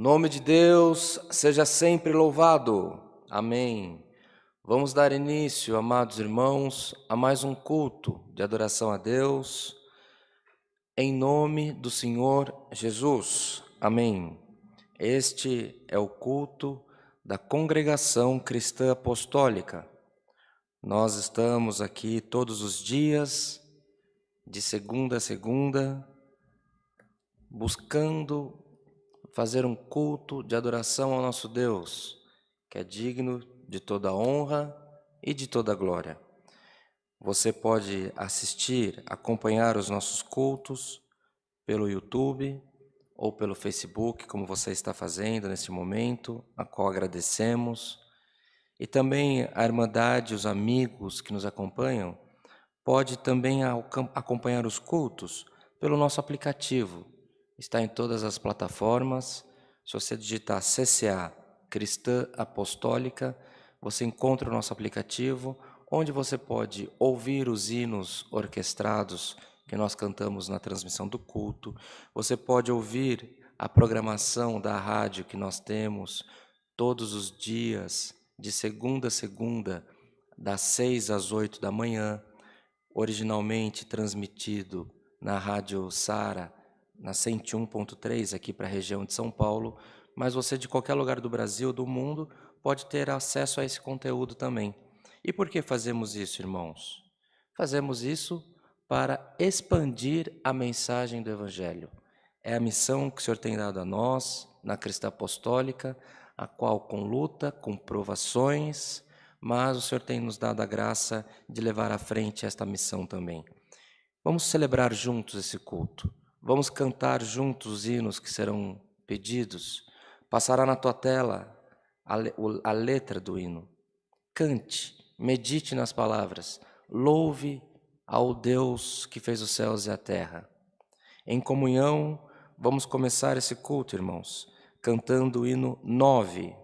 Nome de Deus seja sempre louvado. Amém. Vamos dar início, amados irmãos, a mais um culto de adoração a Deus, em nome do Senhor Jesus. Amém. Este é o culto da Congregação Cristã Apostólica. Nós estamos aqui todos os dias, de segunda a segunda, buscando fazer um culto de adoração ao nosso Deus, que é digno de toda honra e de toda glória. Você pode assistir, acompanhar os nossos cultos pelo YouTube ou pelo Facebook, como você está fazendo neste momento, a qual agradecemos. E também a Irmandade, os amigos que nos acompanham, pode também acompanhar os cultos pelo nosso aplicativo. Está em todas as plataformas. Se você digitar CCA, Cristã Apostólica, você encontra o nosso aplicativo, onde você pode ouvir os hinos orquestrados que nós cantamos na transmissão do culto. Você pode ouvir a programação da rádio que nós temos todos os dias, de segunda a segunda, das 6 às 8 da manhã, originalmente transmitido na Rádio Sara, na 101.3, aqui para a região de São Paulo, mas você de qualquer lugar do Brasil, do mundo, pode ter acesso a esse conteúdo também. E por que fazemos isso, irmãos? Fazemos isso para expandir a mensagem do Evangelho. É a missão que o Senhor tem dado a nós, na Cristã Apostólica, a qual com luta, com provações, mas o Senhor tem nos dado a graça de levar à frente esta missão também. Vamos celebrar juntos esse culto. Vamos cantar juntos os hinos que serão pedidos. Passará na tua tela a letra do hino. Cante, medite nas palavras. Louve ao Deus que fez os céus e a terra. Em comunhão, vamos começar esse culto, irmãos, cantando o hino 9.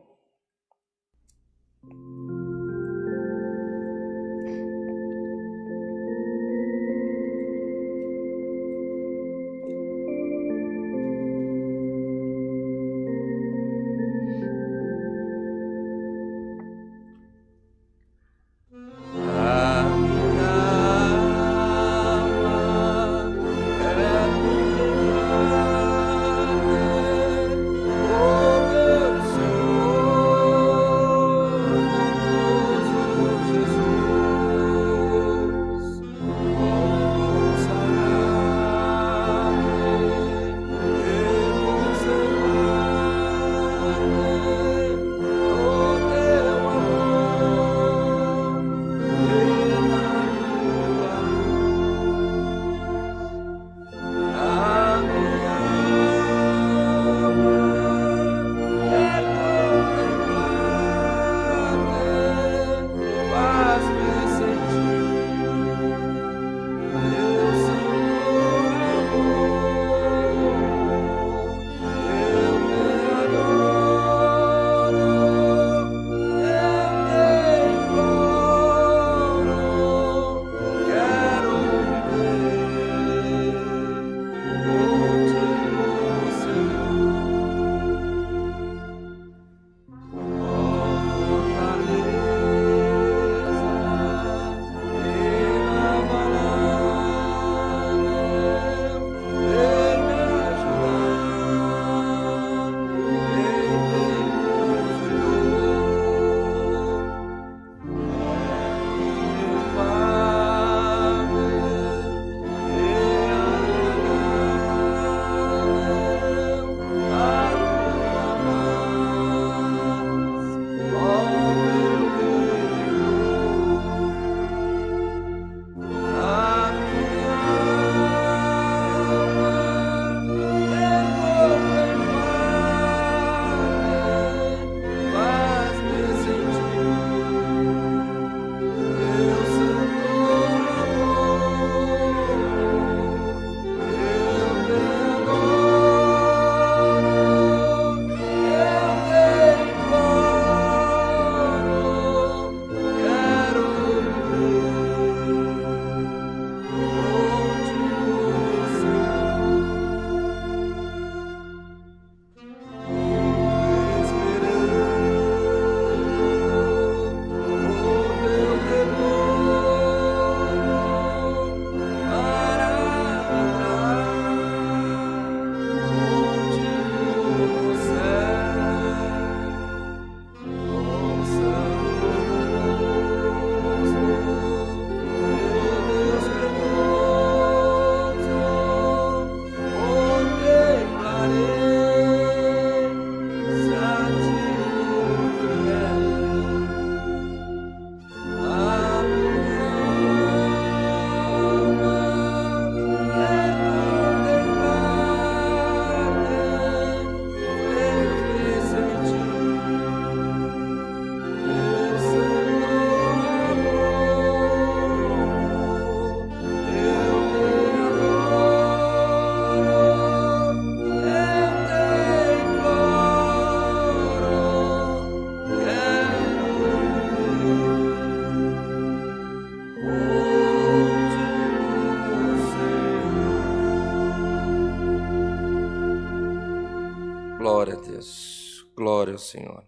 Deus, glória ao Senhor.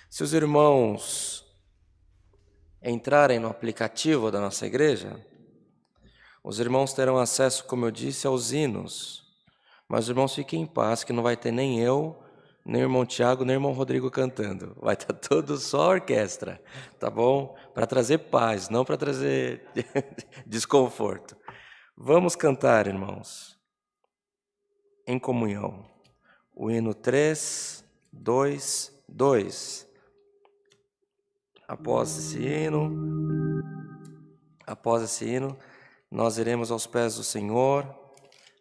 Se os irmãos entrarem no aplicativo da nossa igreja, os irmãos terão acesso, como eu disse, aos hinos. Mas os irmãos fiquem em paz, que não vai ter nem eu, nem o irmão Tiago, nem o irmão Rodrigo cantando. Vai estar tudo só a orquestra, tá bom? Para trazer paz, não para trazer desconforto. Vamos cantar, irmãos, em comunhão. O hino 3, 2, 2. Após esse hino, nós iremos aos pés do Senhor,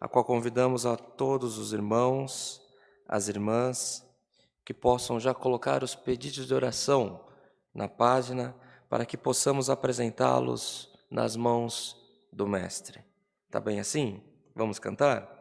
a qual convidamos a todos os irmãos, as irmãs, que possam já colocar os pedidos de oração na página, para que possamos apresentá-los nas mãos do Mestre. Tá bem assim? Vamos cantar?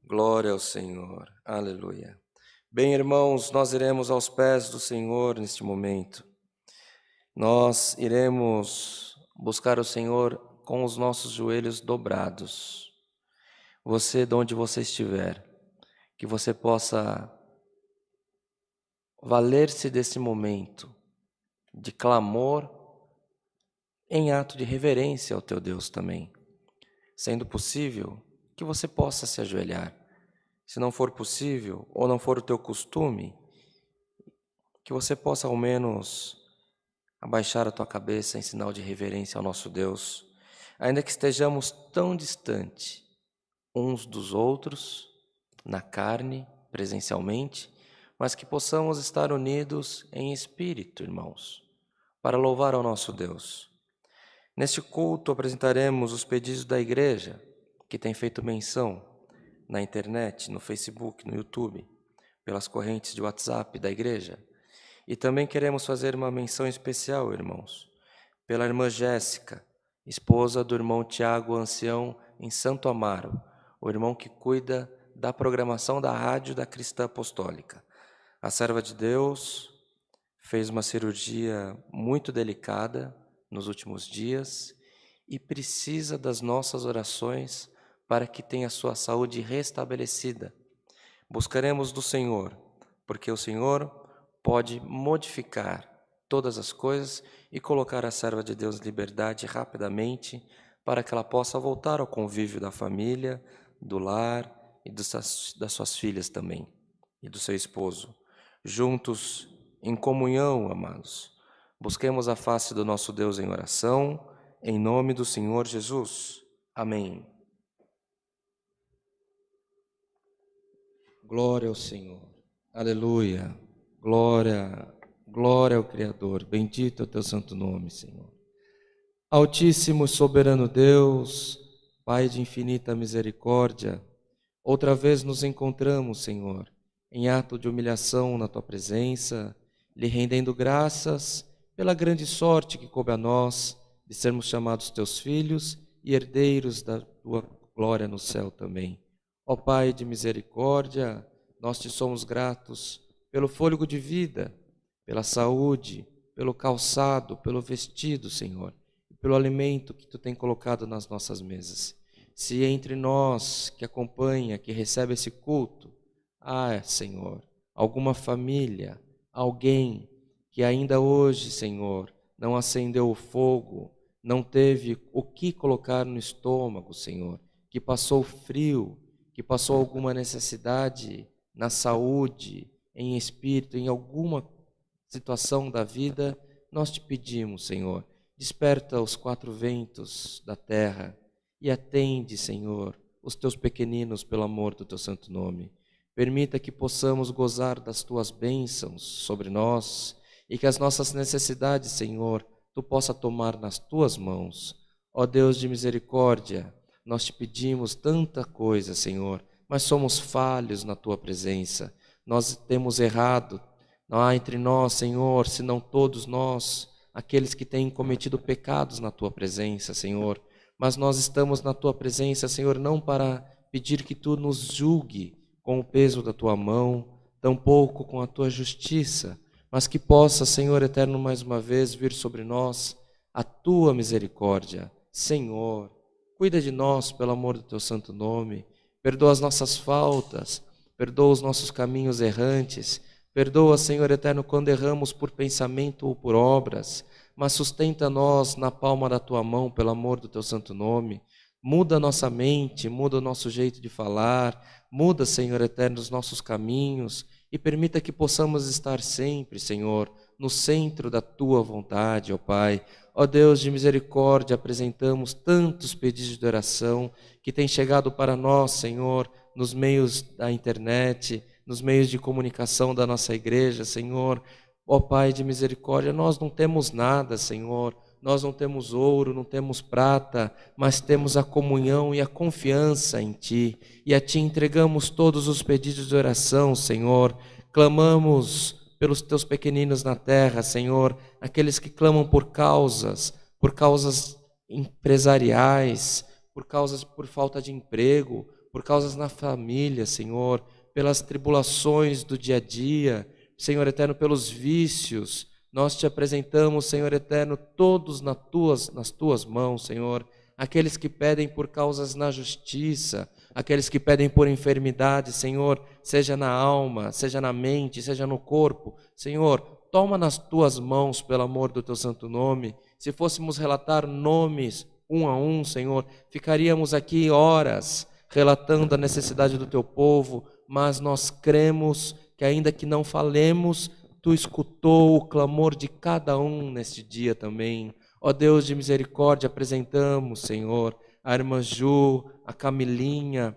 Glória ao Senhor, aleluia. Bem, irmãos, nós iremos aos pés do Senhor neste momento. Nós iremos buscar o Senhor com os nossos joelhos dobrados. Você, de onde você estiver, que você possa valer-se desse momento de clamor em ato de reverência ao teu Deus também. Sendo possível, que você possa se ajoelhar. Se não for possível, ou não for o teu costume, que você possa ao menos abaixar a tua cabeça em sinal de reverência ao nosso Deus, ainda que estejamos tão distante uns dos outros, na carne, presencialmente, mas que possamos estar unidos em espírito, irmãos, para louvar ao nosso Deus. Neste culto apresentaremos os pedidos da igreja, que tem feito menção na internet, no Facebook, no YouTube, pelas correntes de WhatsApp da igreja. E também queremos fazer uma menção especial, irmãos, pela irmã Jéssica, esposa do irmão Tiago, ancião em Santo Amaro, o irmão que cuida da programação da Rádio da Cristã Apostólica. A serva de Deus fez uma cirurgia muito delicada nos últimos dias e precisa das nossas orações para que tenha sua saúde restabelecida. Buscaremos do Senhor, porque o Senhor pode modificar todas as coisas e colocar a serva de Deus em liberdade rapidamente, para que ela possa voltar ao convívio da família, do lar e das suas filhas também, e do seu esposo. Juntos, em comunhão, amados, busquemos a face do nosso Deus em oração, em nome do Senhor Jesus. Amém. Glória ao Senhor. Aleluia. Glória, glória ao Criador. Bendito é o teu santo nome, Senhor. Altíssimo e soberano Deus, Pai de infinita misericórdia, outra vez nos encontramos, Senhor, em ato de humilhação na tua presença, lhe rendendo graças pela grande sorte que coube a nós de sermos chamados teus filhos e herdeiros da tua glória no céu também. Ó Pai de misericórdia, nós te somos gratos pelo fôlego de vida, pela saúde, pelo calçado, pelo vestido, Senhor, e pelo alimento que tu tem colocado nas nossas mesas. Se entre nós que acompanha, que recebe esse culto, Senhor, alguma família, alguém que ainda hoje, Senhor, não acendeu o fogo, não teve o que colocar no estômago, Senhor, que passou frio, que passou alguma necessidade na saúde, em espírito, em alguma situação da vida, nós te pedimos, Senhor, desperta os quatro ventos da terra e atende, Senhor, os teus pequeninos pelo amor do teu santo nome. Permita que possamos gozar das tuas bênçãos sobre nós e que as nossas necessidades, Senhor, tu possa tomar nas tuas mãos. Ó Deus de misericórdia, nós te pedimos tanta coisa, Senhor, mas somos falhos na tua presença. Nós temos errado. Não há entre nós, Senhor, senão todos nós, aqueles que têm cometido pecados na tua presença, Senhor. Mas nós estamos na tua presença, Senhor, não para pedir que tu nos julgue com o peso da tua mão, tampouco com a tua justiça, mas que possa, Senhor eterno, mais uma vez vir sobre nós a tua misericórdia. Senhor, cuida de nós pelo amor do teu santo nome, perdoa as nossas faltas, perdoa os nossos caminhos errantes, perdoa, Senhor eterno, quando erramos por pensamento ou por obras, mas sustenta-nos na palma da tua mão pelo amor do teu santo nome. Muda a nossa mente, muda o nosso jeito de falar, muda, Senhor eterno, os nossos caminhos e permita que possamos estar sempre, Senhor, no centro da tua vontade, ó Pai. Ó Deus de misericórdia, apresentamos tantos pedidos de oração que têm chegado para nós, Senhor, nos meios da internet, nos meios de comunicação da nossa igreja, Senhor. Ó Pai de misericórdia, nós não temos nada, Senhor, nós não temos ouro, não temos prata, mas temos a comunhão e a confiança em Ti, e a Ti entregamos todos os pedidos de oração, Senhor. Clamamos pelos Teus pequeninos na terra, Senhor, aqueles que clamam por causas empresariais, por falta de emprego, por causas na família, Senhor, pelas tribulações do dia a dia, Senhor eterno, pelos vícios. Nós te apresentamos, Senhor eterno, todos nas tuas mãos, Senhor. Aqueles que pedem por causas na justiça, aqueles que pedem por enfermidade, Senhor, seja na alma, seja na mente, seja no corpo. Senhor, toma nas tuas mãos, pelo amor do teu santo nome. Se fôssemos relatar nomes um a um, Senhor, ficaríamos aqui horas relatando a necessidade do teu povo, mas nós cremos que ainda que não falemos, tu escutou o clamor de cada um neste dia também. Ó Deus de misericórdia, apresentamos, Senhor, a irmã Ju, a Camilinha,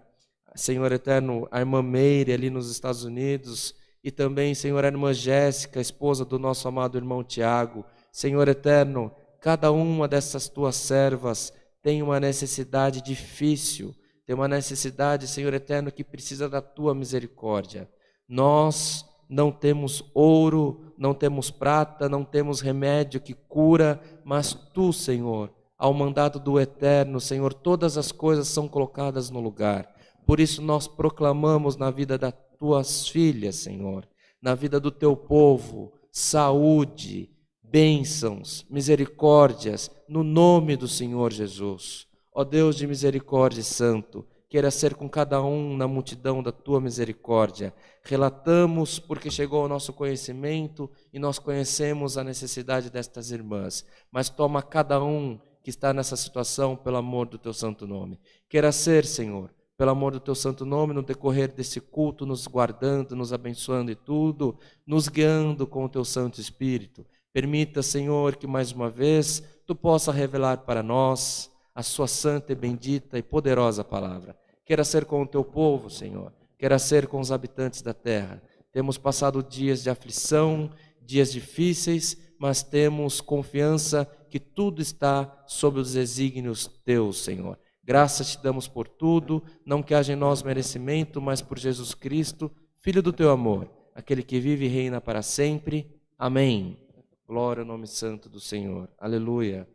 Senhor eterno, a irmã Meire ali nos Estados Unidos, e também, Senhor, a irmã Jéssica, esposa do nosso amado irmão Tiago. Senhor eterno, cada uma dessas tuas servas tem uma necessidade difícil, tem uma necessidade, Senhor eterno, que precisa da tua misericórdia. Nós não temos ouro, não temos prata, não temos remédio que cura, mas tu, Senhor, ao mandado do Eterno, Senhor, todas as coisas são colocadas no lugar. Por isso nós proclamamos na vida das tuas filhas, Senhor, na vida do teu povo, saúde, bênçãos, misericórdias, no nome do Senhor Jesus. Ó Deus de misericórdia e santo, queira ser com cada um na multidão da tua misericórdia. Relatamos porque chegou ao nosso conhecimento e nós conhecemos a necessidade destas irmãs, mas toma cada um que está nessa situação pelo amor do teu santo nome. Queira ser, Senhor, pelo amor do teu santo nome, no decorrer desse culto, nos guardando, nos abençoando e tudo, nos guiando com o teu Santo Espírito. Permita, Senhor, que mais uma vez tu possa revelar para nós a sua santa e bendita e poderosa palavra. Queira ser com o teu povo, Senhor, queira ser com os habitantes da terra. Temos passado dias de aflição, dias difíceis, mas temos confiança que tudo está sob os desígnios teus, Senhor. Graças te damos por tudo, não que haja em nós merecimento, mas por Jesus Cristo, Filho do teu amor, aquele que vive e reina para sempre. Amém. Glória ao nome santo do Senhor. Aleluia.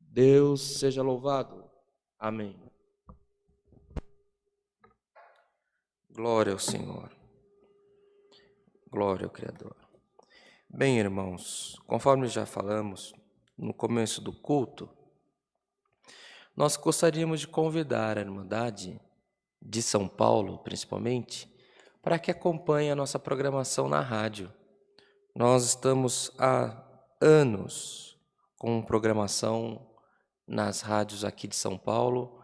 Deus seja louvado. Amém. Glória ao Senhor. Glória ao Criador. Bem, irmãos, conforme já falamos no começo do culto, nós gostaríamos de convidar a Irmandade de São Paulo, principalmente, para que acompanhe a nossa programação na rádio. Nós estamos há anos com programação nas rádios aqui de São Paulo.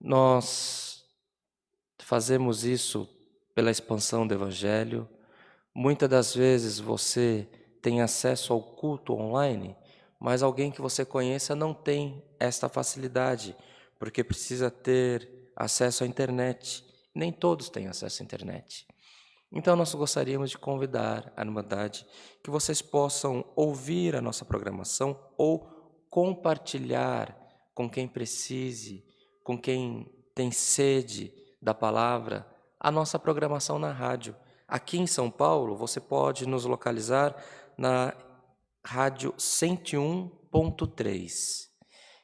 Nós fazemos isso pela expansão do Evangelho. Muitas das vezes você tem acesso ao culto online, mas alguém que você conheça não tem esta facilidade, porque precisa ter acesso à internet. Nem todos têm acesso à internet. Então, nós gostaríamos de convidar a Irmandade que vocês possam ouvir a nossa programação ou compartilhar com quem precise, com quem tem sede da palavra, a nossa programação na rádio. Aqui em São Paulo, você pode nos localizar na rádio 101.3.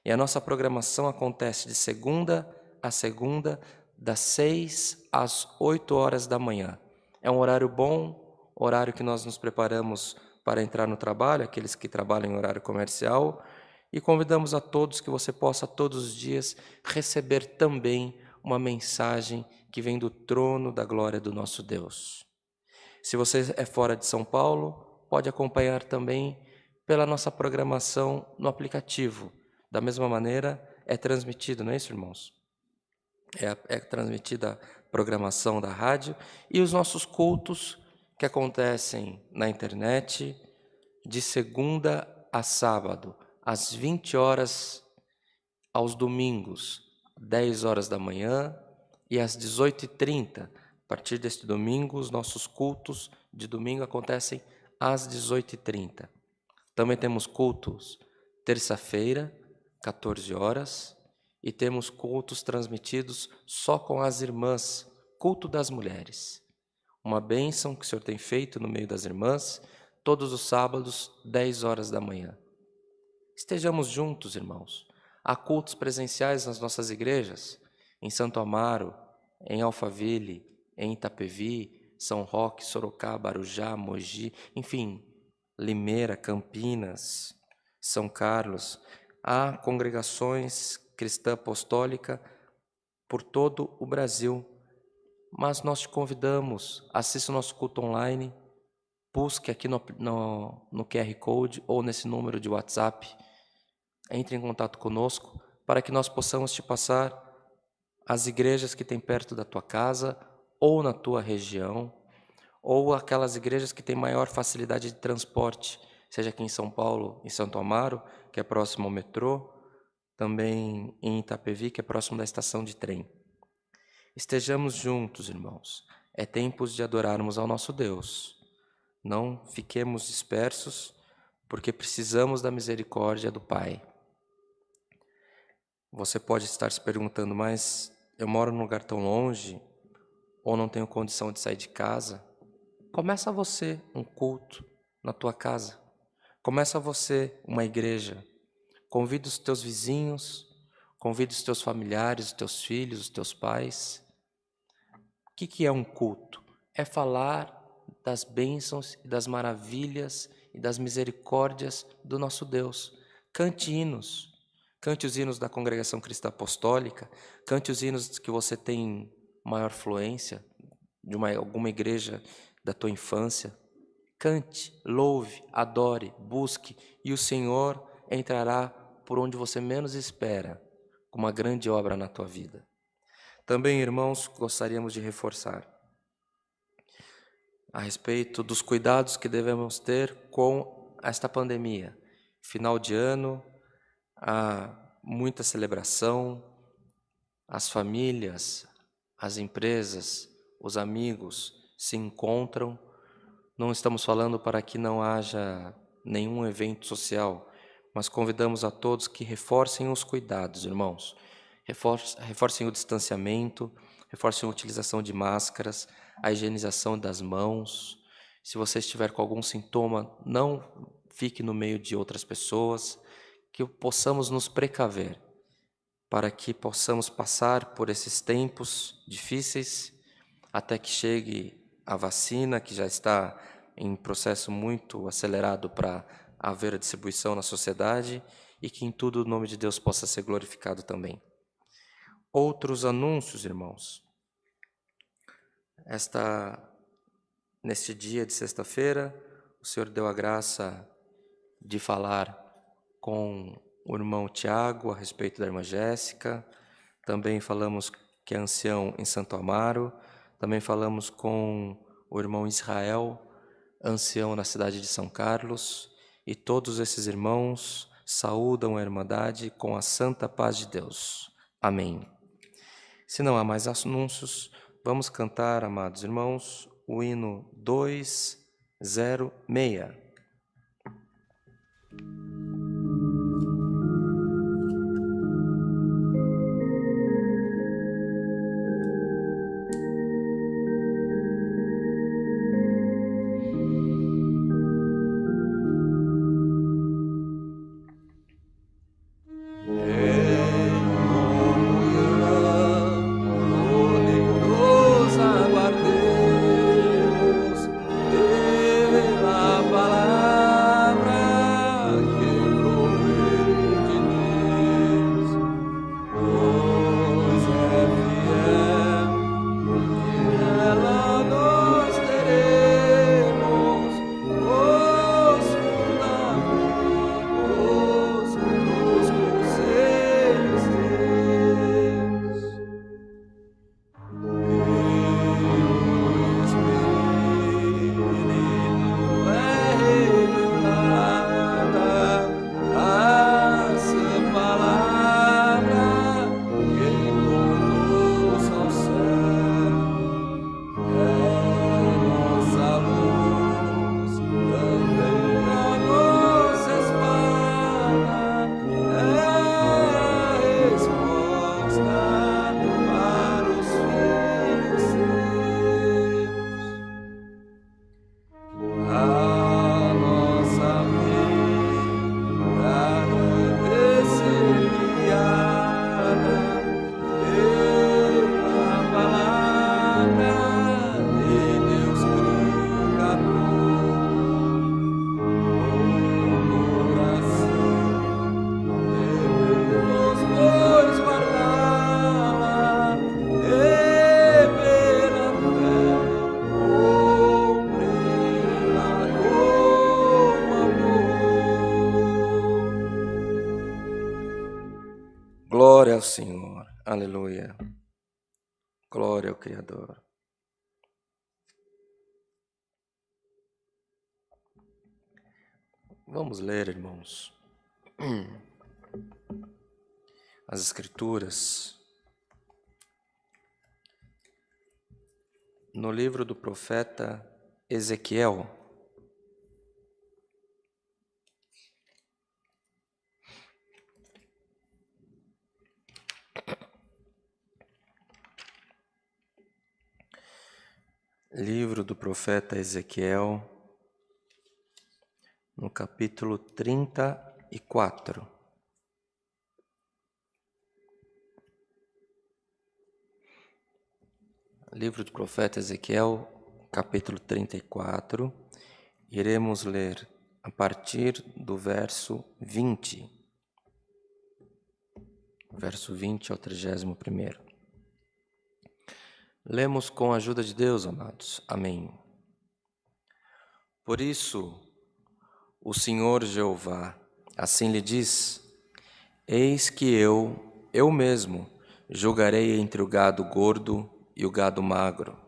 E a nossa programação acontece de segunda a segunda, das 6 às 8 horas da manhã. É um horário bom, horário que nós nos preparamos para entrar no trabalho, aqueles que trabalham em horário comercial, e convidamos a todos que você possa todos os dias receber também uma mensagem que vem do trono da glória do nosso Deus. Se você é fora de São Paulo, pode acompanhar também pela nossa programação no aplicativo. Da mesma maneira, é transmitido, não é isso, irmãos? É transmitida a programação da rádio e os nossos cultos que acontecem na internet de segunda a sábado, às 20 horas, aos domingos, 10 horas da manhã e às 18h30. A partir deste domingo, os nossos cultos de domingo acontecem às 18h30. Também temos cultos terça-feira, 14 horas, e temos cultos transmitidos só com as irmãs, culto das mulheres. Uma bênção que o Senhor tem feito no meio das irmãs, todos os sábados, 10 horas da manhã. Estejamos juntos, irmãos. Há cultos presenciais nas nossas igrejas, em Santo Amaro, em Alphaville, em Itapevi, São Roque, Sorocaba, Arujá, Mogi, enfim, Limeira, Campinas, São Carlos. Há congregações cristã apostólica por todo o Brasil, mas nós te convidamos, assista o nosso culto online, busque aqui no QR Code ou nesse número de WhatsApp, entre em contato conosco para que nós possamos te passar as igrejas que tem perto da tua casa ou na tua região, ou aquelas igrejas que têm maior facilidade de transporte, seja aqui em São Paulo, em Santo Amaro, que é próximo ao metrô, também em Itapevi, que é próximo da estação de trem. Estejamos juntos, irmãos. É tempo de adorarmos ao nosso Deus. Não fiquemos dispersos, porque precisamos da misericórdia do Pai. Você pode estar se perguntando, mas eu moro num lugar tão longe, ou não tenho condição de sair de casa? Começa você um culto na tua casa. Começa você uma igreja. Convida os teus vizinhos, convida os teus familiares, os teus filhos, os teus pais. O que é um culto? É falar das bênçãos e das maravilhas e das misericórdias do nosso Deus. Cante hinos. Cante os hinos da Congregação Cristã Apostólica. Cante os hinos que você tem maior fluência, de alguma igreja da tua infância. Cante, louve, adore, busque, e o Senhor entrará por onde você menos espera, com uma grande obra na tua vida. Também, irmãos, gostaríamos de reforçar a respeito dos cuidados que devemos ter com esta pandemia. Final de ano, há muita celebração, as famílias, as empresas, os amigos se encontram. Não estamos falando para que não haja nenhum evento social, mas convidamos a todos que reforcem os cuidados, irmãos. Reforcem o distanciamento, reforcem a utilização de máscaras, a higienização das mãos. Se você estiver com algum sintoma, não fique no meio de outras pessoas, que possamos nos precaver, para que possamos passar por esses tempos difíceis, até que chegue a vacina, que já está em processo muito acelerado para haver a distribuição na sociedade, e que em tudo o nome de Deus possa ser glorificado também. Outros anúncios, irmãos. Neste dia de sexta-feira, o Senhor deu a graça de falar com o irmão Tiago a respeito da irmã Jéssica. Também falamos que é ancião em Santo Amaro. Também falamos com o irmão Israel, ancião na cidade de São Carlos. E todos esses irmãos saúdam a Irmandade com a santa paz de Deus. Amém. Se não há mais anúncios, vamos cantar, amados irmãos, o hino 206. Glória ao Senhor, aleluia. Glória ao Criador. Vamos ler, irmãos, as Escrituras. no livro do profeta Ezequiel. Livro do profeta Ezequiel, no capítulo 34. Livro do profeta Ezequiel, capítulo 34. Iremos ler a partir do verso 20. Verso 20 ao 31º. Lemos com a ajuda de Deus, amados. Amém. Por isso, o Senhor Jeová, assim lhe diz: eis que eu mesmo, julgarei entre o gado gordo e o gado magro.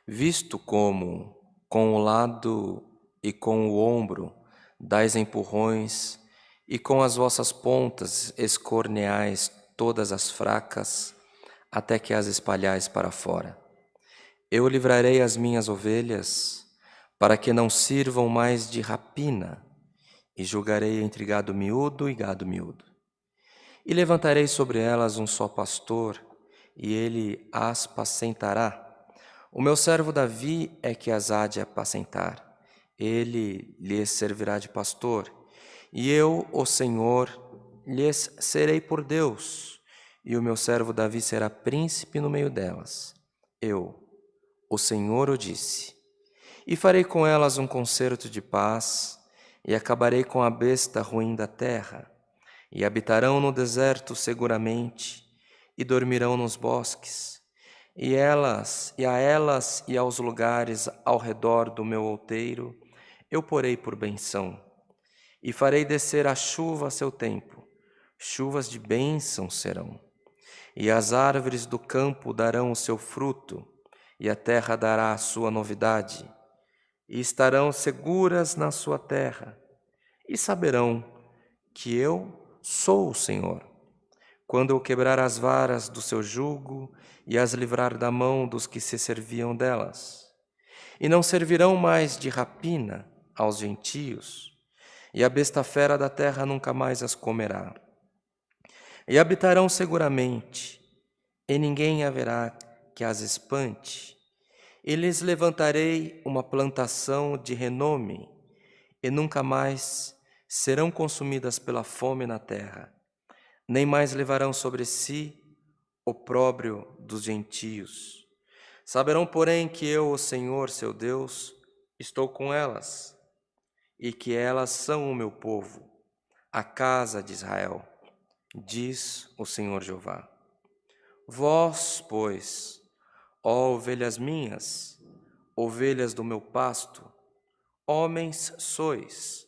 Visto como, com o lado e com o ombro, dais empurrões, e com as vossas pontas escorneais todas as fracas, até que as espalhais para fora. Eu livrarei as minhas ovelhas, para que não sirvam mais de rapina, e julgarei entre gado miúdo e gado miúdo. E levantarei sobre elas um só pastor, e ele as apacentará. O meu servo Davi é que as há de apacentar. Ele lhes servirá de pastor, e eu, o Senhor, lhes serei por Deus, e o meu servo Davi será príncipe no meio delas. Eu, o Senhor, o disse. E farei com elas um concerto de paz, e acabarei com a besta ruim da terra, e habitarão no deserto seguramente, e dormirão nos bosques. E a elas e aos lugares ao redor do meu outeiro, eu porei por benção. E farei descer a chuva a seu tempo, chuvas de bênção serão. E as árvores do campo darão o seu fruto, e a terra dará a sua novidade. E estarão seguras na sua terra, e saberão que eu sou o Senhor, quando eu quebrar as varas do seu jugo e as livrar da mão dos que se serviam delas. E não servirão mais de rapina aos gentios, e a besta fera da terra nunca mais as comerá. E habitarão seguramente, e ninguém haverá que as espante. E lhes levantarei uma plantação de renome, e nunca mais serão consumidas pela fome na terra, nem mais levarão sobre si opróbrio dos gentios. Saberão, porém, que eu, o Senhor, seu Deus, estou com elas, e que elas são o meu povo, a casa de Israel, diz o Senhor Jeová. Vós, pois, ó ovelhas minhas, ovelhas do meu pasto, homens sois,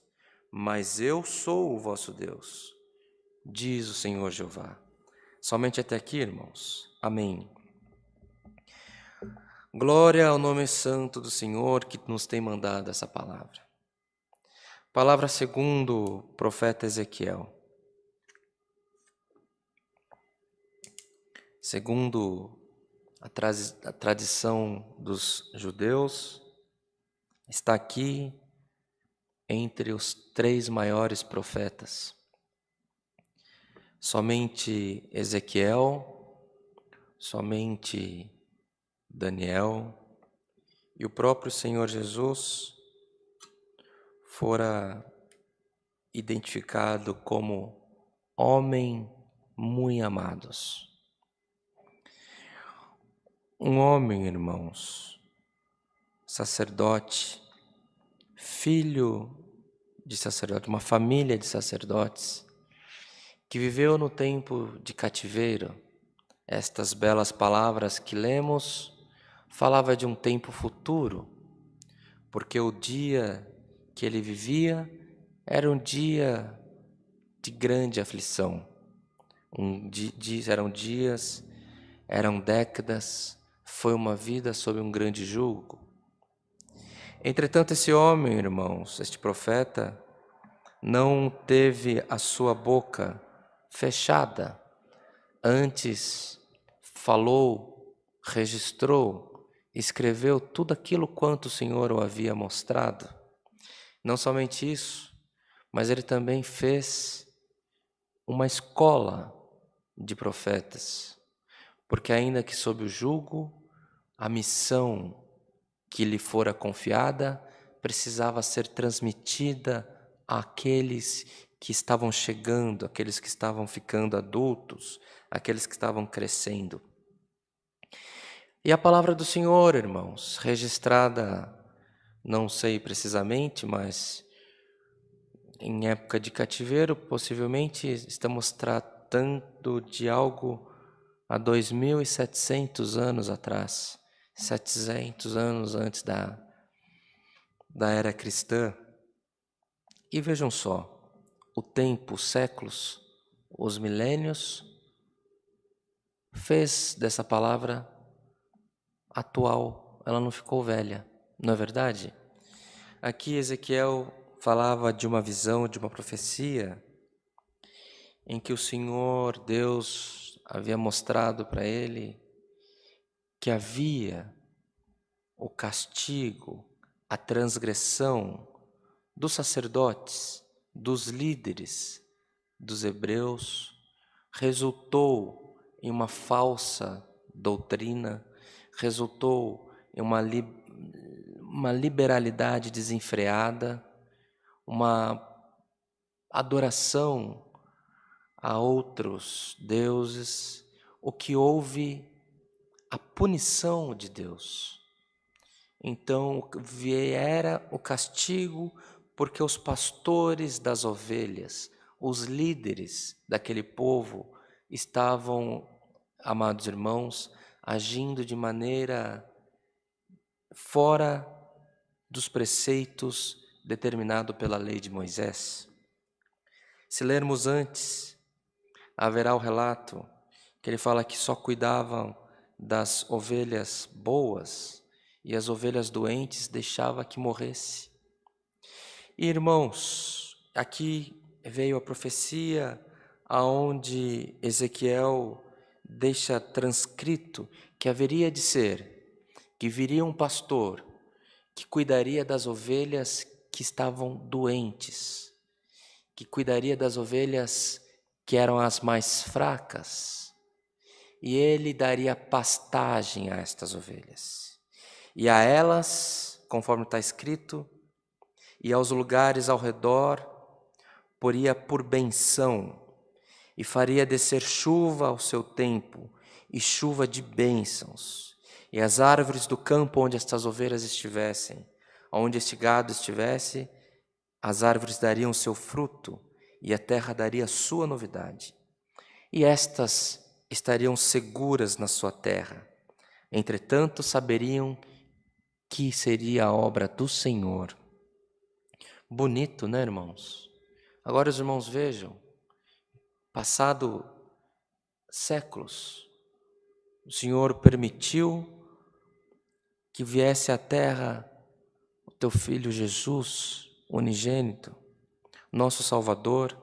mas eu sou o vosso Deus, diz o Senhor Jeová. Somente até aqui, irmãos. Amém. Glória ao nome santo do Senhor que nos tem mandado essa palavra. Palavra segundo o profeta Ezequiel. Segundo a tradição dos judeus, está aqui entre os 3 maiores profetas. Somente Ezequiel, somente Daniel e o próprio Senhor Jesus fora identificado como homem muito amados. Um homem, irmãos, sacerdote, filho de sacerdote, uma família de sacerdotes, que viveu no tempo de cativeiro. Estas belas palavras que lemos falava de um tempo futuro, porque o dia que ele vivia era um dia de grande aflição. Eram dias, eram décadas, foi uma vida sob um grande jugo. Entretanto, esse homem, irmãos, este profeta, não teve a sua boca fechada. Antes falou, registrou escreveu tudo aquilo quanto o Senhor o havia mostrado. Não somente isso, mas ele também fez uma escola de profetas, porque ainda que sob o jugo, a missão que lhe fora confiada precisava ser transmitida àqueles que estavam chegando, àqueles que estavam ficando adultos, àqueles que estavam crescendo. E a palavra do Senhor, irmãos, registrada, não sei precisamente, mas em época de cativeiro, possivelmente estamos tratando de algo há 2.700 anos atrás, 700 anos antes da era cristã. E vejam só, o tempo, os séculos, os milênios, fez dessa palavra atual, ela não ficou velha, não é verdade? Aqui Ezequiel falava de uma visão, de uma profecia, em que o Senhor Deus havia mostrado para ele que havia o castigo, a transgressão dos sacerdotes, dos líderes dos hebreus, resultou em uma falsa doutrina, resultou em uma liberalidade desenfreada, uma adoração a outros deuses, o que houve a punição de Deus. Então viera o castigo porque os pastores das ovelhas, os líderes daquele povo estavam, amados irmãos, agindo de maneira fora dos preceitos determinados pela lei de Moisés. Se lermos antes, haverá o relato que ele fala que só cuidavam das ovelhas boas e as ovelhas doentes deixava que morresse. E, irmãos, aqui veio a profecia aonde Ezequiel deixa transcrito que haveria de ser, que viria um pastor que cuidaria das ovelhas que estavam doentes, que cuidaria das ovelhas que eram as mais fracas, e ele daria pastagem a estas ovelhas. E a elas, conforme está escrito, e aos lugares ao redor, poria por benção, e faria descer chuva ao seu tempo, e chuva de bênçãos. E as árvores do campo onde estas ovelhas estivessem, onde este gado estivesse, as árvores dariam seu fruto, e a terra daria sua novidade. E estas estariam seguras na sua terra. Entretanto, saberiam que seria a obra do Senhor. Bonito, né, irmãos? Agora os irmãos vejam, passado séculos, o Senhor permitiu que viesse à terra o teu Filho Jesus, unigênito, nosso Salvador.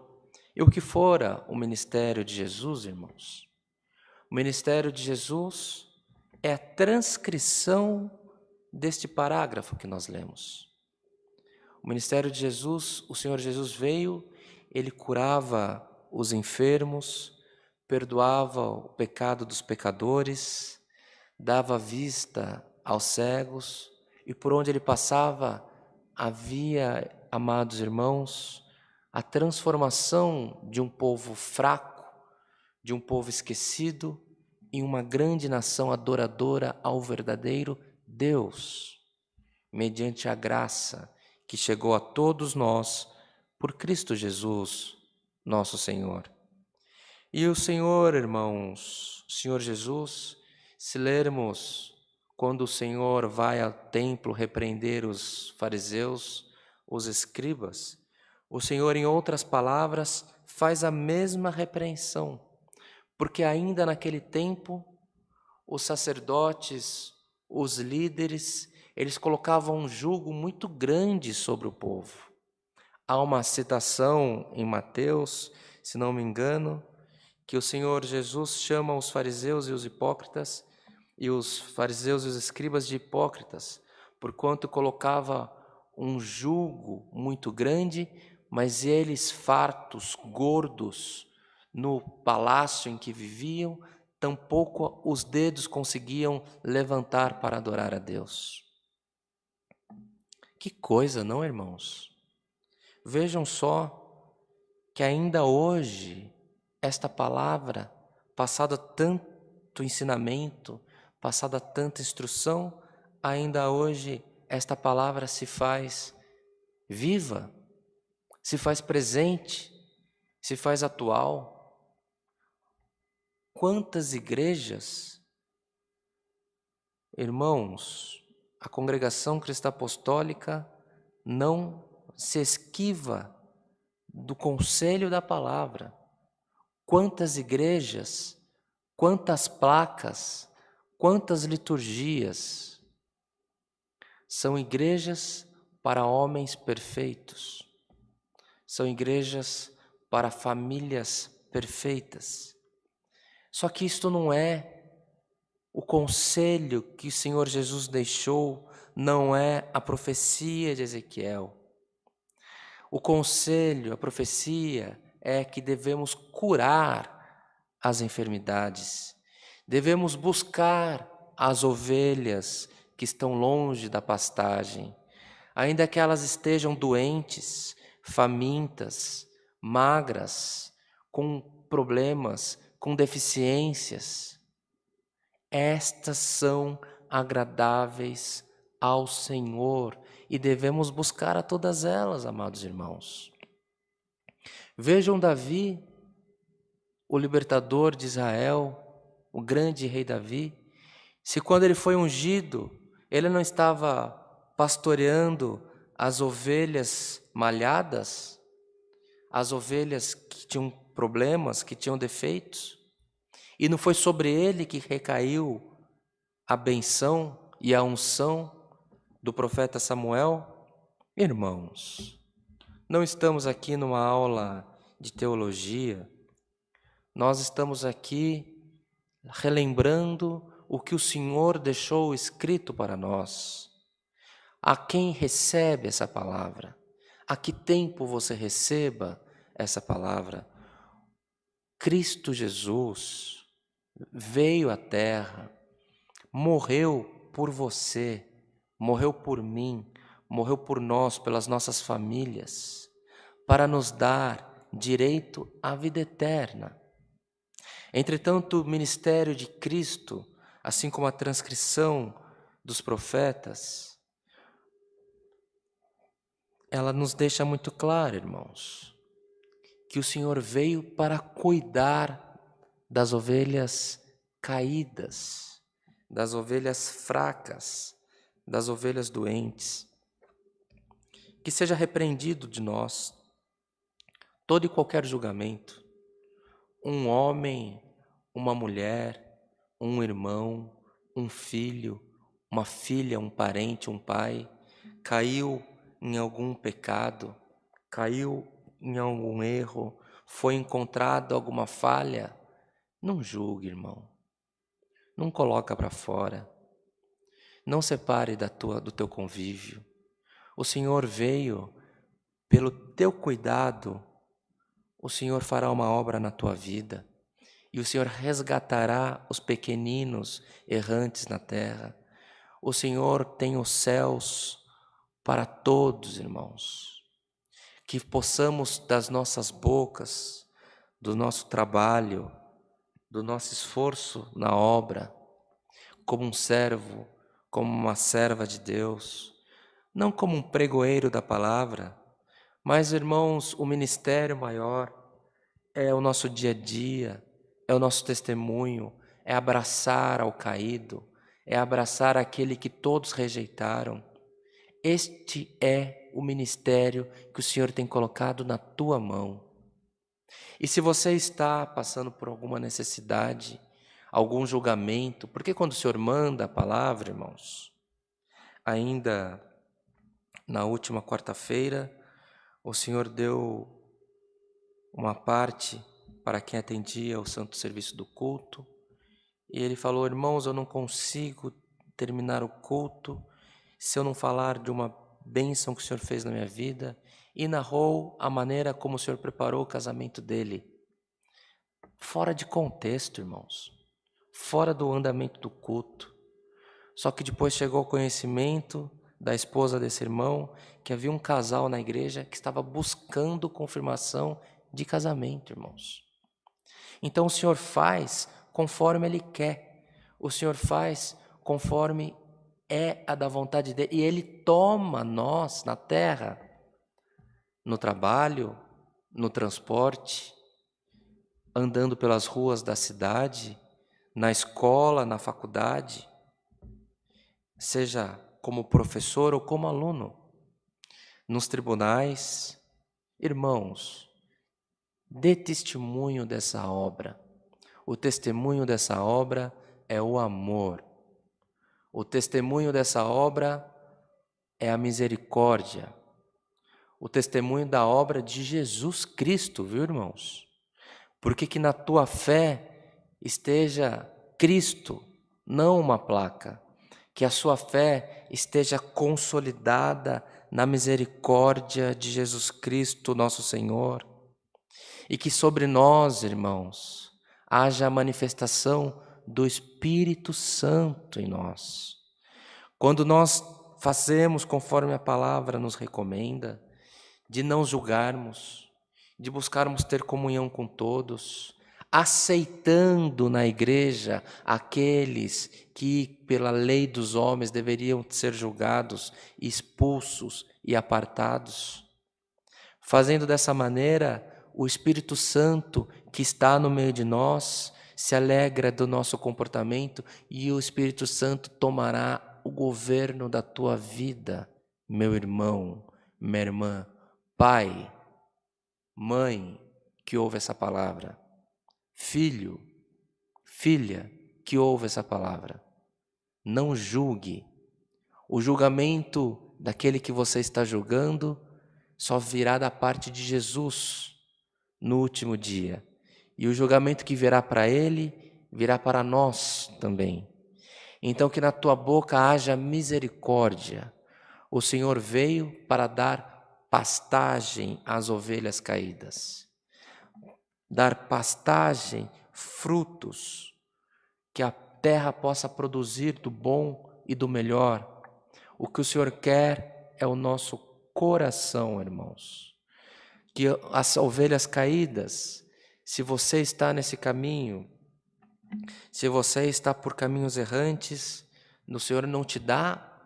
E o que fora o ministério de Jesus, irmãos? O ministério de Jesus é a transcrição deste parágrafo que nós lemos. O ministério de Jesus, o Senhor Jesus veio, ele curava os enfermos, perdoava o pecado dos pecadores, dava vista aos cegos, e por onde ele passava havia, amados irmãos, a transformação de um povo fraco, de um povo esquecido, em uma grande nação adoradora ao verdadeiro Deus, mediante a graça que chegou a todos nós por Cristo Jesus, nosso Senhor. E o Senhor, irmãos, o Senhor Jesus, se lermos quando o Senhor vai ao templo repreender os fariseus, os escribas, o Senhor, em outras palavras, faz a mesma repreensão, porque ainda naquele tempo, os sacerdotes, os líderes, eles colocavam um jugo muito grande sobre o povo. Há uma citação em Mateus, se não me engano, que o Senhor Jesus chama os fariseus e os hipócritas e os fariseus e os escribas de hipócritas, porquanto colocava um jugo muito grande, mas eles fartos, gordos, no palácio em que viviam, tampouco os dedos conseguiam levantar para adorar a Deus. Que coisa, não, irmãos? Vejam só que ainda hoje esta palavra, passada tanto ensinamento, passada tanta instrução, ainda hoje esta palavra se faz viva, se faz presente, se faz atual. Quantas igrejas, irmãos, a congregação cristã apostólica não se esquiva do conselho da palavra. Quantas igrejas, quantas placas, quantas liturgias. São igrejas para homens perfeitos. São igrejas para famílias perfeitas. Só que isto não é o conselho que o Senhor Jesus deixou, não é a profecia de Ezequiel. O conselho, a profecia é que devemos curar as enfermidades, devemos buscar as ovelhas que estão longe da pastagem, ainda que elas estejam doentes, famintas, magras, com problemas, com deficiências. Estas são agradáveis ao Senhor e devemos buscar a todas elas, amados irmãos. Vejam Davi, o libertador de Israel, o grande rei Davi, se quando ele foi ungido, ele não estava pastoreando as ovelhas malhadas, as ovelhas que tinham problemas, que tinham defeitos, e não foi sobre ele que recaiu a benção e a unção do profeta Samuel? Irmãos, não estamos aqui numa aula de teologia, nós estamos aqui relembrando o que o Senhor deixou escrito para nós. A quem recebe essa palavra? A que tempo você receba essa palavra? Cristo Jesus veio à terra, morreu por você, morreu por mim, morreu por nós, pelas nossas famílias, para nos dar direito à vida eterna. Entretanto, o ministério de Cristo, assim como a transcrição dos profetas, ela nos deixa muito claro, irmãos, que o Senhor veio para cuidar das ovelhas caídas, das ovelhas fracas, das ovelhas doentes. Que seja repreendido de nós todo e qualquer julgamento. Um homem, uma mulher, um irmão, um filho, uma filha, um parente, um pai, caiu em algum pecado, caiu em algum erro, foi encontrado alguma falha, não julgue, irmão. Não coloca para fora. Não separe do teu convívio. O Senhor veio, pelo teu cuidado, o Senhor fará uma obra na tua vida. E o Senhor resgatará os pequeninos errantes na terra. O Senhor tem os céus para todos, irmãos. Que possamos das nossas bocas, do nosso trabalho, do nosso esforço na obra, como um servo, como uma serva de Deus, não como um pregoeiro da palavra, mas, irmãos, o ministério maior é o nosso dia a dia, é o nosso testemunho, é abraçar ao caído, é abraçar aquele que todos rejeitaram. Este é o ministério que o Senhor tem colocado na tua mão. E se você está passando por alguma necessidade, algum julgamento, porque quando o Senhor manda a palavra, irmãos, ainda na última quarta-feira, o Senhor deu uma parte para quem atendia ao santo serviço do culto, E ele falou: irmãos, eu não consigo terminar o culto se eu não falar de uma bênção que o Senhor fez na minha vida. E narrou a maneira como o Senhor preparou o casamento dele. Fora de contexto, irmãos. Fora do andamento do culto. Só que depois chegou o conhecimento da esposa desse irmão que havia um casal na igreja que estava buscando confirmação de casamento, irmãos. Então o Senhor faz conforme Ele quer. O Senhor faz conforme é a da vontade dEle. E Ele toma nós na terra, no trabalho, no transporte, andando pelas ruas da cidade, na escola, na faculdade, seja como professor ou como aluno, nos tribunais. Irmãos, dê testemunho dessa obra. O testemunho dessa obra é o amor. O testemunho dessa obra é a misericórdia. O testemunho da obra de Jesus Cristo, viu, irmãos? Porque que na tua fé esteja Cristo, não uma placa. Que a sua fé esteja consolidada na misericórdia de Jesus Cristo, nosso Senhor. E que sobre nós, irmãos, haja a manifestação do Espírito Santo em nós. Quando nós fazemos conforme a palavra nos recomenda, de não julgarmos, de buscarmos ter comunhão com todos, aceitando na igreja aqueles que, pela lei dos homens, deveriam ser julgados, expulsos e apartados. Fazendo dessa maneira, o Espírito Santo que está no meio de nós se alegra do nosso comportamento e o Espírito Santo tomará o governo da tua vida, meu irmão, minha irmã, pai, mãe que ouve essa palavra, filho, filha que ouve essa palavra. Não julgue. O julgamento daquele que você está julgando só virá da parte de Jesus no último dia. E o julgamento que virá para ele, virá para nós também. Então que na tua boca haja misericórdia. O Senhor veio para dar pastagem às ovelhas caídas. Dar pastagem, frutos, que a terra possa produzir do bom e do melhor. O que o Senhor quer é o nosso coração, irmãos. Que as ovelhas caídas, se você está nesse caminho, se você está por caminhos errantes, o Senhor não te dá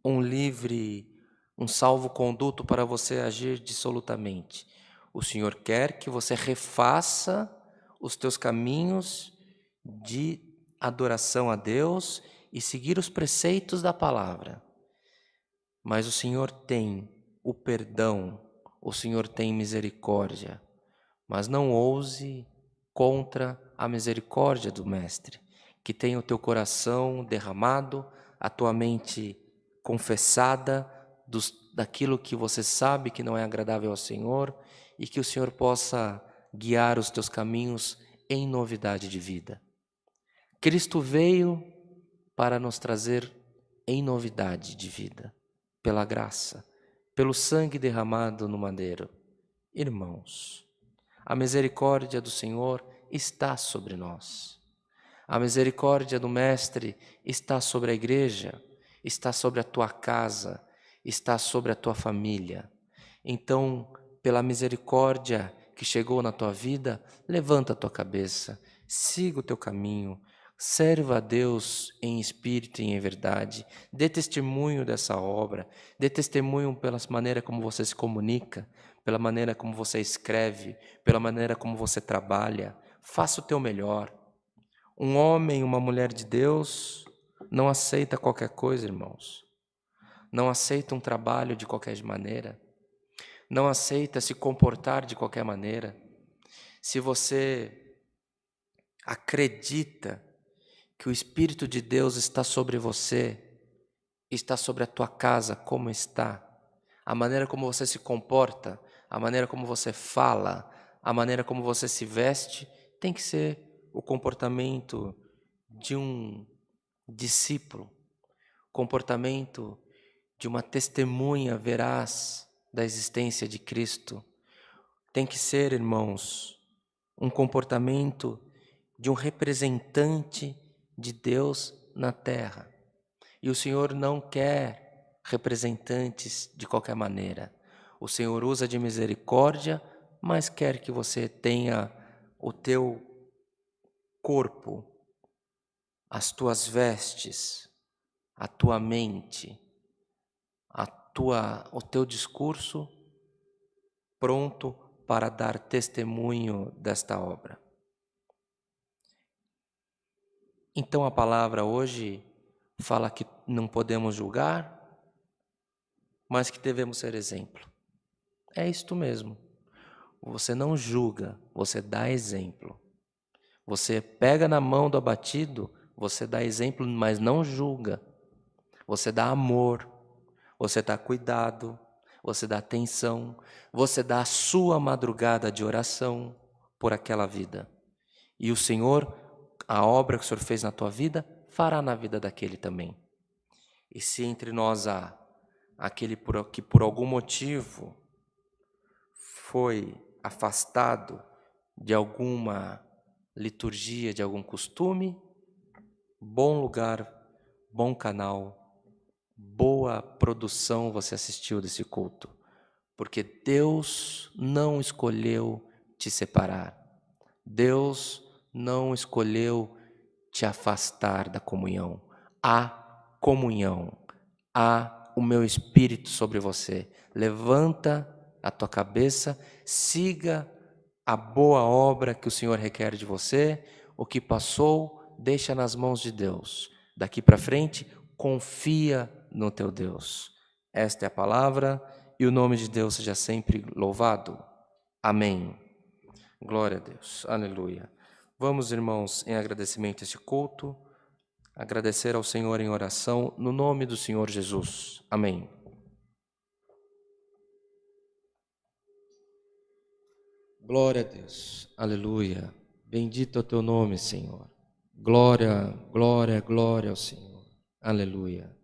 um salvo-conduto para você agir dissolutamente. O Senhor quer que você refaça os teus caminhos de adoração a Deus e seguir os preceitos da palavra. Mas o Senhor tem o perdão, o Senhor tem misericórdia, mas não ouse contra a misericórdia do Mestre, que tem o teu coração derramado, a tua mente confessada daquilo que você sabe que não é agradável ao Senhor, e que o Senhor possa guiar os teus caminhos em novidade de vida. Cristo veio para nos trazer em novidade de vida, pela graça, pelo sangue derramado no madeiro. Irmãos, a misericórdia do Senhor está sobre nós. A misericórdia do Mestre está sobre a igreja, está sobre a tua casa, está sobre a tua família. Então, pela misericórdia que chegou na tua vida, levanta a tua cabeça, siga o teu caminho, serva a Deus em espírito e em verdade, dê testemunho dessa obra, dê testemunho pela maneira como você se comunica, pela maneira como você escreve, pela maneira como você trabalha. Faça o teu melhor. Um homem, uma mulher de Deus não aceita qualquer coisa, irmãos. Não aceita um trabalho de qualquer maneira. Não aceita se comportar de qualquer maneira. Se você acredita que o Espírito de Deus está sobre você, está sobre a tua casa, como está, a maneira como você se comporta, a maneira como você fala, a maneira como você se veste, tem que ser o comportamento de um discípulo, comportamento de uma testemunha veraz da existência de Cristo. Tem que ser, irmãos, um comportamento de um representante de Deus na terra. E o Senhor não quer representantes de qualquer maneira. O Senhor usa de misericórdia, mas quer que você tenha o teu corpo, as tuas vestes, a tua mente, o teu discurso pronto para dar testemunho desta obra. Então a palavra hoje fala que não podemos julgar, mas que devemos ser exemplo. É isto mesmo. Você não julga, você dá exemplo. Você pega na mão do abatido, você dá exemplo, mas não julga. Você dá amor, você dá cuidado, você dá atenção, você dá a sua madrugada de oração por aquela vida. E o Senhor, a obra que o Senhor fez na tua vida, fará na vida daquele também. E se entre nós há aquele que por algum motivo foi afastado de alguma liturgia, de algum costume, bom lugar, bom canal, boa produção você assistiu desse culto, porque Deus não escolheu te separar, Deus não escolheu te afastar da comunhão. Há comunhão, há o meu Espírito sobre você. Levanta a tua cabeça, siga a boa obra que o Senhor requer de você. O que passou, deixa nas mãos de Deus. Daqui para frente, confia no teu Deus. Esta é a palavra e o nome de Deus seja sempre louvado. Amém. Glória a Deus. Aleluia. Vamos, irmãos, em agradecimento a este culto, agradecer ao Senhor em oração, no nome do Senhor Jesus. Amém. Glória a Deus. Aleluia. Bendito é o teu nome, Senhor. Glória, glória, glória ao Senhor. Aleluia.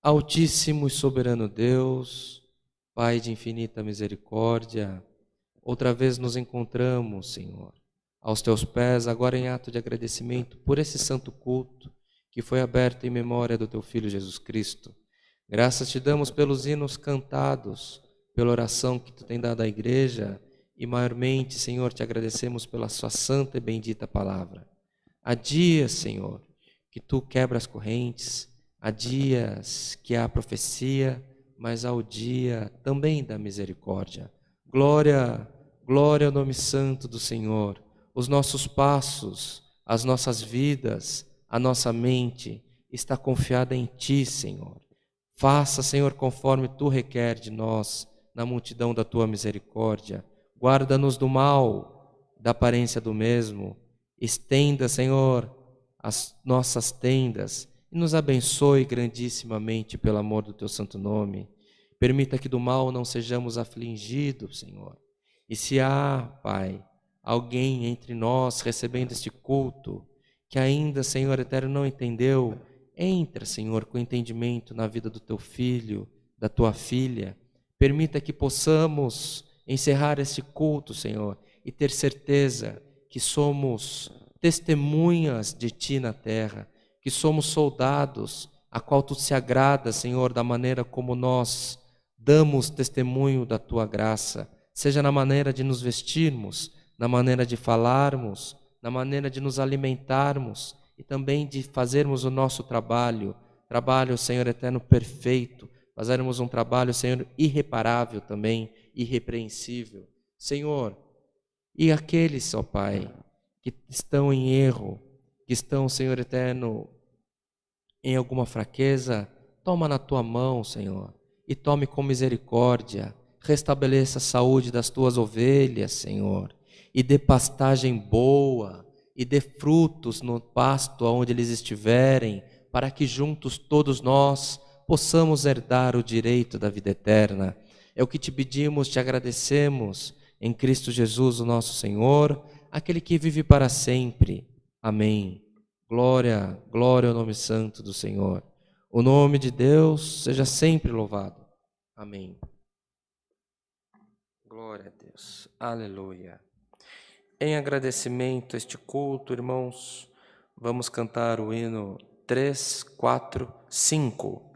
Altíssimo e soberano Deus, Pai de infinita misericórdia, outra vez nos encontramos, Senhor, aos teus pés, agora em ato de agradecimento por esse santo culto que foi aberto em memória do teu Filho Jesus Cristo. Graças te damos pelos hinos cantados, pela oração que tu tem dado à igreja e maiormente, Senhor, te agradecemos pela sua santa e bendita palavra. Há dias, Senhor, que tu quebras correntes, há dias que há profecia, mas há o dia também da misericórdia. Glória, glória ao nome santo do Senhor. Os nossos passos, as nossas vidas, a nossa mente está confiada em ti, Senhor. Faça, Senhor, conforme tu requer de nós, na multidão da tua misericórdia. Guarda-nos do mal, da aparência do mesmo. Estenda, Senhor, as nossas tendas e nos abençoe grandissimamente pelo amor do teu santo nome. Permita que do mal não sejamos afligidos, Senhor. E se há, Pai, alguém entre nós recebendo este culto, que ainda, Senhor eterno, não entendeu, entra, Senhor, com entendimento na vida do teu filho, da tua filha. Permita que possamos encerrar este culto, Senhor, e ter certeza que somos testemunhas de ti na terra, que somos soldados a qual tu se agrada, Senhor, da maneira como nós damos testemunho da tua graça, seja na maneira de nos vestirmos, na maneira de falarmos, na maneira de nos alimentarmos e também de fazermos o nosso trabalho, Senhor eterno, perfeito, fazermos um trabalho, Senhor, irreparável também, irrepreensível. Senhor, e aqueles, ó Pai, que estão em erro, que estão, Senhor eterno, em alguma fraqueza, toma na tua mão, Senhor, e tome com misericórdia, restabeleça a saúde das tuas ovelhas, Senhor, e dê pastagem boa, e dê frutos no pasto onde eles estiverem, para que juntos todos nós possamos herdar o direito da vida eterna. É o que te pedimos, te agradecemos, em Cristo Jesus, o nosso Senhor, aquele que vive para sempre. Amém Glória, glória ao nome santo do Senhor. O nome de Deus seja sempre louvado. Amém. Glória a Deus. Aleluia. Em agradecimento a este culto, irmãos, vamos cantar o hino 3, 4, 5.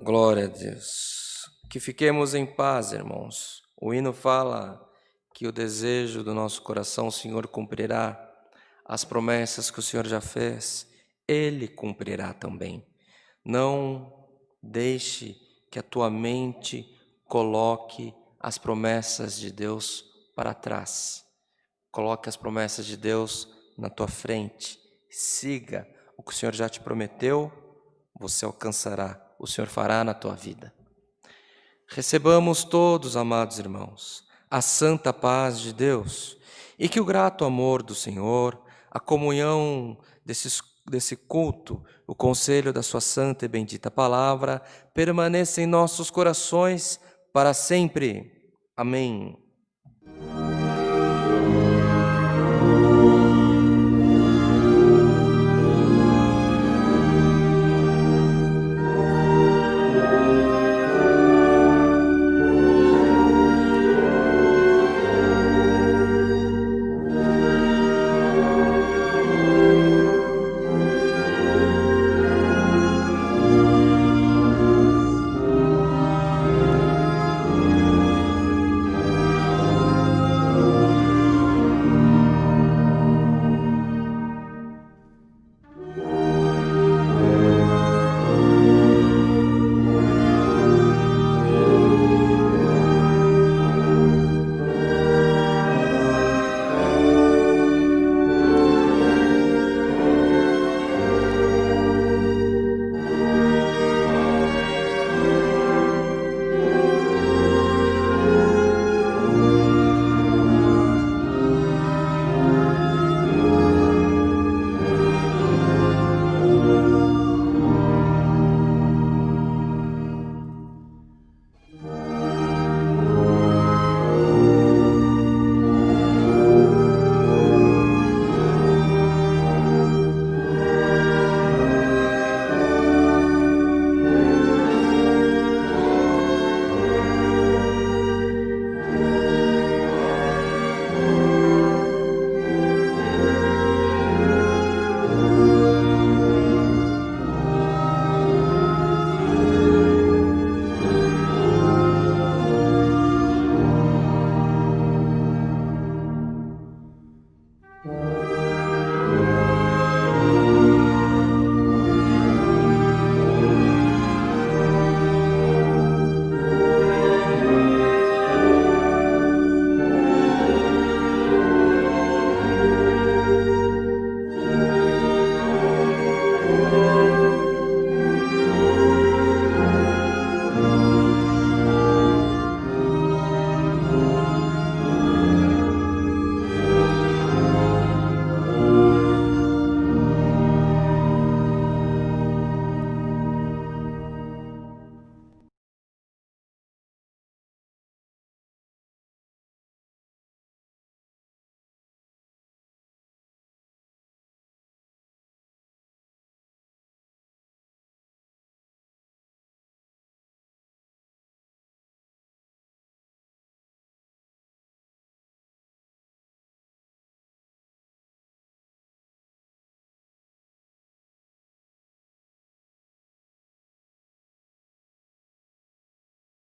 Glória a Deus. Que fiquemos em paz, irmãos. O hino fala que o desejo do nosso coração o Senhor cumprirá. As promessas que o Senhor já fez, Ele cumprirá também. Não deixe que a tua mente coloque as promessas de Deus para trás. Coloque as promessas de Deus na tua frente. Siga o que o Senhor já te prometeu, você alcançará. O Senhor fará na tua vida. Recebamos todos, amados irmãos, a santa paz de Deus e que o grato amor do Senhor, a comunhão desse culto, o conselho da sua santa e bendita palavra permaneça em nossos corações para sempre. Amém.